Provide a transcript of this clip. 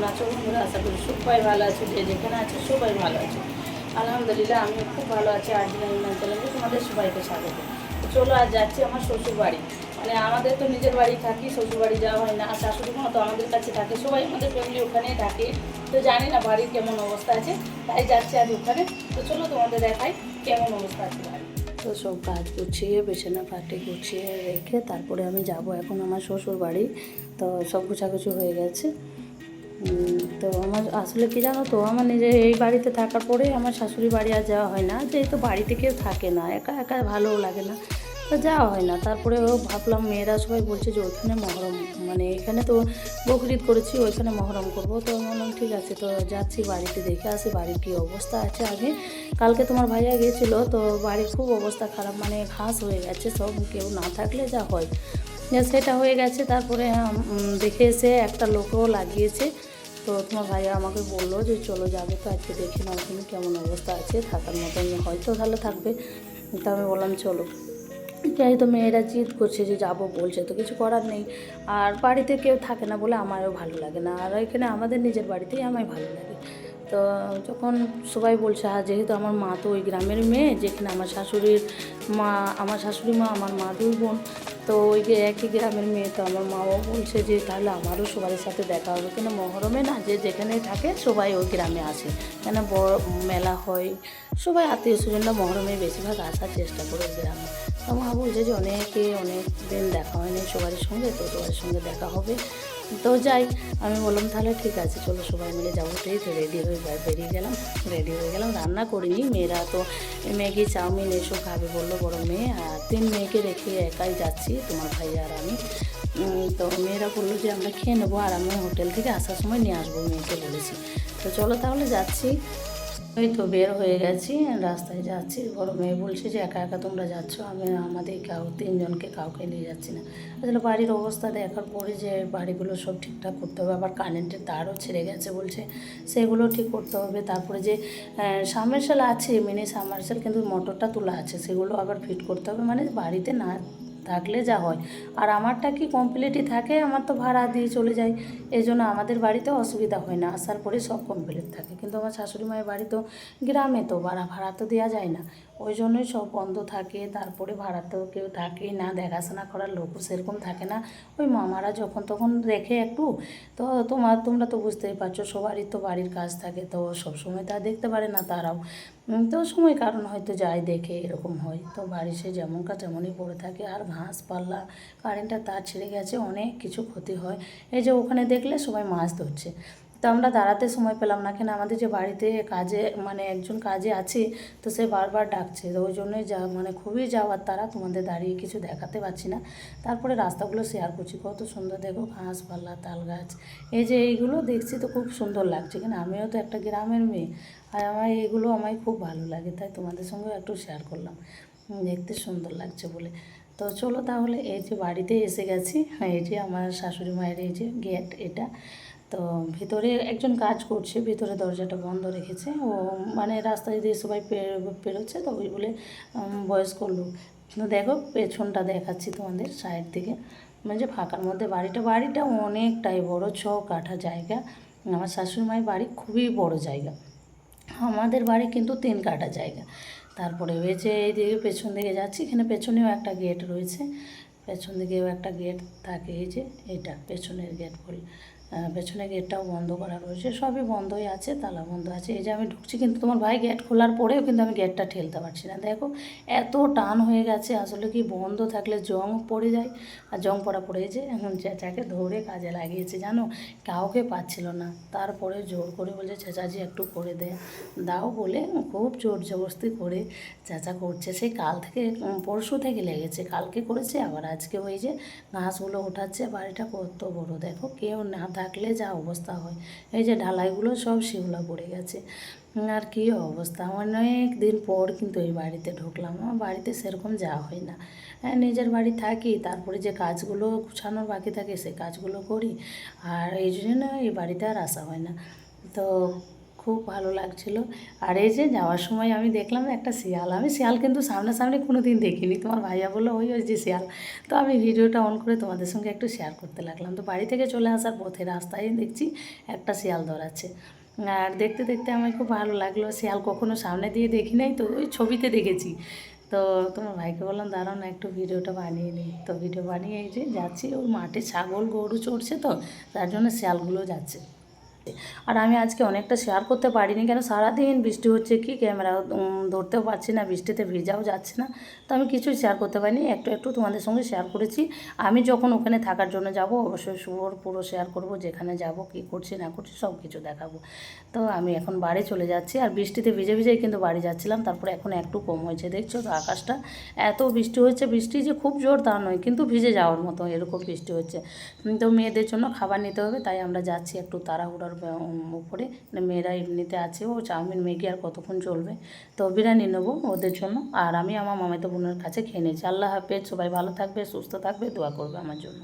আছো বন্ধুরা? আশা করি সবাই ভালো আছো, যে যেখানে আছো সবাই ভালো আছো। আলহামদুলিল্লাহ আমিও খুব ভালো আছি। আর্জেন্টিনা চ্যানেলে তোমাদের সবাইকে স্বাগত। চলো আজ যাচ্ছি আমার শ্বশুর বাড়ি। মানে আমাদের তো নিজের বাড়ি থাকি, শ্বশুর বাড়ি যাওয়া হয় না। আর শাশুড়ি মা তো আমাদের কাছে থাকে, সবাই আমাদের ফ্যামিলি ওখানেই থাকে। তো জানি না বাড়ির কেমন অবস্থা আছে, তাই যাচ্ছি আজ ওখানে। তো চলো তোমাদের দেখাই কেমন অবস্থা আছে বাড়ি। তো সব কাজ গুছিয়ে বিছানা পাটি গুছিয়ে রেখে তারপরে আমি যাব এখন আমার শ্বশুর বাড়ি। তো সব গুছাগুছি হয়ে গেছে। তো আমার আসলে কি জানো তো, আমার নিজে এই বাড়িতে থাকার পরে আমার শাশুড়ি বাড়ি আর যাওয়া হয় না, যেহেতু বাড়িতে কেউ থাকে না, একা একা ভালোও লাগে না, তো যাওয়া হয় না। তারপরে ভাবলাম মেয়েরা সবাই বলছে যে ওইখানে মহরম, মানে এখানে তো বকরিদ করেছি, ওইখানে মহরম করব। তো বললাম ঠিক আছে, তো যাচ্ছি বাড়িতে দেখে আসি বাড়ির কী অবস্থা আছে আগে। কালকে তোমার ভাইয়া গিয়েছিলো, তো বাড়ির খুব অবস্থা খারাপ, মানে ঘাস হয়ে গেছে সব, কেউ না থাকলে যা হয় সেটা হয়ে গেছে। তারপরে দেখে এসে একটা লোকও লাগিয়েছে। তো তোমার ভাইয়া আমাকে বললো যে চলো যাবে, তো আজকে দেখে নাও তুমি কেমন অবস্থা আছে, থাকার মতন হয়তো তাহলে থাকবে। তো আমি বললাম চলো যাই। তো মেয়েরা জিদ করছে যে যাবো বলছে, তো কিছু করার নেই। আর বাড়িতে কেউ থাকে না বলে আমারও ভালো লাগে না, আর এখানে আমাদের নিজের বাড়িতেই আমায় ভালো লাগে। তো যখন সবাই বলছে, আর যেহেতু আমার মা তো ওই গ্রামের মেয়ে, যেখানে আমার শাশুড়ির মা, আমার শাশুড়ি মা, আমার মা দুই বোন, তো ওই যে একই গ্রামের মেয়ে, তো আমার মাও বলছে যে তাহলে আমারও সবার সাথে দেখা হবে, কেন মহরমে না যে যেখানে থাকে সবাই ওই গ্রামে আসে, কেন বড় মেলা হয়, সবাই আত্মীয় স্বজনরা মহরমে বেশিরভাগ আসার চেষ্টা করে গ্রামে। তো মা বলছে যে অনেক দিন দেখা হয়নি সবার সঙ্গে, তো সবার সঙ্গে দেখা হবে। তো যাই, আমি বললাম তাহলে ঠিক আছে চলো সবাই মিলে যাবো। তো রেডি হয়ে রেডি হয়ে গেলাম। রান্না করিনি, মেয়েরা তো ম্যাগি চাউমিন এসব খাবে বললো বড় মেয়ে, আর 3 মেয়েকে রেখে একাই যাচ্ছি, তোমার ভাই আর আমি। তো মেয়েরা বললো যে আমরা খেয়ে নেবো, আর আমি হোটেল থেকে আসার সময় নিয়ে আসবো মেয়েকে বলেছি। তো চলো তাহলে যাচ্ছি। ওই তো বের হয়ে গেছি, রাস্তায় যাচ্ছি। বড় মেয়ে বলছে যে একা একা তোমরা যাচ্ছ, আমি আমাদের তিনজনকে কাউকে নিয়ে যাচ্ছি না। আসলে বাড়ির অবস্থা দেখার পরে যে বাড়িগুলো সব ঠিকঠাক করতে হবে, আবার কারেন্টের তারও ছেড়ে গেছে বলছে, সেগুলো ঠিক করতে হবে। তারপরে যে সাবমার্সিবল আছে, মিনি সাবমার্সিবল, কিন্তু মোটরটা তোলা আছে, সেগুলো আবার ফিট করতে হবে। মানে বাড়িতে না থাকলে যা হয়, আর আমারটা কি কমপ্লিটই থাকে, আমার তো ভাড়া দিয়ে চলে যায়, এই জন্য আমাদের বাড়িতে অসুবিধা হয় না, আসার পরে সব কমপ্লিট থাকে। কিন্তু আমার শাশুড়ি মায়ের বাড়ি তো গ্রামে, তো ভাড়া তো দেওয়া যায় না, ওই জন্যই সব বন্ধ থাকে। তারপরে ভাড়াতেও কেউ থাকেই না, দেখাশোনা করার লোকও সেরকম থাকে না, ওই মামারা যখন তখন রেখে একটু। তো তোমরা তো বুঝতেই পারছো, সবারই তো বাড়ির কাজ থাকে, তো সব সময় তা দেখতে পারে না তারাও। তো সময় কারণ হয়তো যাই দেখে এরকম হয়, তো বাড়ি সে যেমন কাজ তেমনই পড়ে থাকে। আর ঘাসপালা, কারেন্টের তার ছিঁড়ে গেছে, অনেক কিছু ক্ষতি হয়। এই যে ওখানে দেখলে সবাই মাছ ধরছে, তো আমরা দাঁড়াতে সময় পেলাম না, কেন আমাদের যে বাড়িতে কাজে, মানে একজন কাজে আছে, তো সে বারবার ডাকছে, তো ওই জন্যই মানে খুবই যাওয়ার তারা, তোমাদের দাঁড়িয়ে কিছু দেখাতে পারছি না। তারপরে রাস্তাগুলো শেয়ার করছি, কত সুন্দর দেখো, ঘাসপালা, তাল গাছ, এই যে এইগুলো দেখছি তো খুব সুন্দর লাগছে, কেন আমিও তো একটা গ্রামের মেয়ে, আর আমার এইগুলো আমায় খুব ভালো লাগে, তাই তোমাদের সঙ্গেও একটু শেয়ার করলাম, দেখতে সুন্দর লাগছে বলে। তো চলো তাহলে, এই যে বাড়িতে এসে গেছি, এই যে আমার শাশুড়ি মায়ের এই যে গেট এটা। তো ভিতরে একজন কাজ করছে, ভিতরে দরজাটা বন্ধ রেখেছে, ও মানে রাস্তায় দিয়ে সবাই পেরোচ্ছে, তো ওই বলে বয়স্ক লোক। তো দেখো পেছনটা দেখাচ্ছি তোমাদের সাইড থেকে, মানে যে ফাঁকার মধ্যে বাড়িটা অনেকটাই বড়, 6 কাঠা জায়গা। আমার শাশুড়ি মায়ের বাড়ি খুবই বড় জায়গা, আমাদের বাড়ি কিন্তু 3 কাঠা জায়গা। তারপরে ওই যে এইদিকে পেছন দিকে যাচ্ছি, এখানে পেছনেও একটা গেট রয়েছে, পেছন দিকেও একটা গেট থাকে, এই যে এটা পেছনের গেট বলে, পেছনের গেটটাও বন্ধ করা রয়েছে, সবই বন্ধই আছে, তালা বন্ধ আছে। এই যে আমি ঢুকছি, কিন্তু তোমার ভাই গেট খোলার পরেও কিন্তু আমি গেটটা ঠেলতে পারছি না, দেখো এত টান হয়ে গেছে। আসলে কি বন্ধ থাকলে জং পড়ে যায়, আর জং পড়া পড়ে যে এখন চেঁচাকে ধরে কাজে লাগিয়েছে জানো, কাউকে পাচ্ছিল না। তারপরে জোর করে বলছে চেঁচাজি একটু করে দাও বলে, খুব জোর জবরদস্তি করে চেঁচা করছে। সেই কাল থেকে, পরশু থেকে লেগেছে, কালকে করেছে, আবার আজকে ওই যে ঘাসগুলো ওঠাচ্ছে। বাড়িটা কত বড় দেখো, কেউ না থাকলে যা অবস্থা হয়, এই যে ঢালাইগুলো সব শিউলা পড়ে গেছে, আর কী অবস্থা। অনেক দিন পর কিন্তু এই বাড়িতে ঢুকলাম, আমার বাড়িতে সেরকম যাওয়া হয় না, নিজের বাড়ি থাকি, তারপরে যে কাজগুলো গুছানোর বাকি থাকে সে কাজগুলো করি, আর এই জন্য এই বাড়িতে আর আসা হয় না। তো খুব ভালো লাগছিল। আর এই যে যাওয়ার সময় আমি দেখলাম একটা শিয়াল, আমি শিয়াল কিন্তু সামনাসামনি কোনো দিন দেখিনি, তোমার ভাইয়া বললো ওই ওই যে শিয়াল। তো আমি ভিডিওটা অন করে তোমাদের সঙ্গে একটু শেয়ার করতে লাগলাম। তো বাড়ি থেকে চলে আসার পথে রাস্তায় দেখছি একটা শিয়াল ধরাচ্ছে। আর দেখতে দেখতে আমার খুব ভালো লাগলো, শিয়াল কখনো সামনে দিয়ে দেখি নাই, তো ওই ছবিতে দেখেছি। তো তোমার ভাইকে বললাম দাঁড়াও না একটু ভিডিওটা বানিয়ে নিই। তো ভিডিও বানিয়ে এই যে যাচ্ছি, ওই মাঠে ছাগল গরু চড়ছে, তো তার জন্য শিয়ালগুলো যাচ্ছে। আর আমি আজকে অনেকটা শেয়ার করতে পারিনি, কেন সারাদিন বৃষ্টি হচ্ছে, কি ক্যামেরা ধরতেও পারছি না, বৃষ্টিতে ভিজাও যাচ্ছে না। তো আমি কিছুই শেয়ার করতে পারিনি, একটু একটু তোমাদের সঙ্গে শেয়ার করেছি। আমি যখন ওখানে থাকার জন্য যাব অবশ্যই শুভর পুরো শেয়ার করব, যেখানে যাব কী করছি না করছি সব কিছু দেখাবো। তো আমি এখন বাড়ি চলে যাচ্ছি, আর বৃষ্টিতে ভিজে ভিজেই কিন্তু বাড়ি যাচ্ছিলাম। তারপরে এখন একটু কম হয়েছে, দেখছো তো আকাশটা এত বৃষ্টি হচ্ছে, বৃষ্টি যে খুব জোর তা নয়, কিন্তু ভিজে যাওয়ার মতো এরকম বৃষ্টি হচ্ছে। তো মেয়েদের জন্য খাবার নিতে হবে, তাই আমরা যাচ্ছি একটু তাড়াহুড়ার উপরে। মেয়েরা এমনিতে আছে, ও চাউমিন ম্যাগি আর কতক্ষণ চলবে, তো বিরিয়ানি নেবো ওদের জন্য। আর আমি আমার মামাতো বোনের কাছে খেয়ে নিয়েছি। আল্লাহ হাফেজ, সবাই ভালো থাকবে, সুস্থ থাকবে, দোয়া করবে আমার জন্য।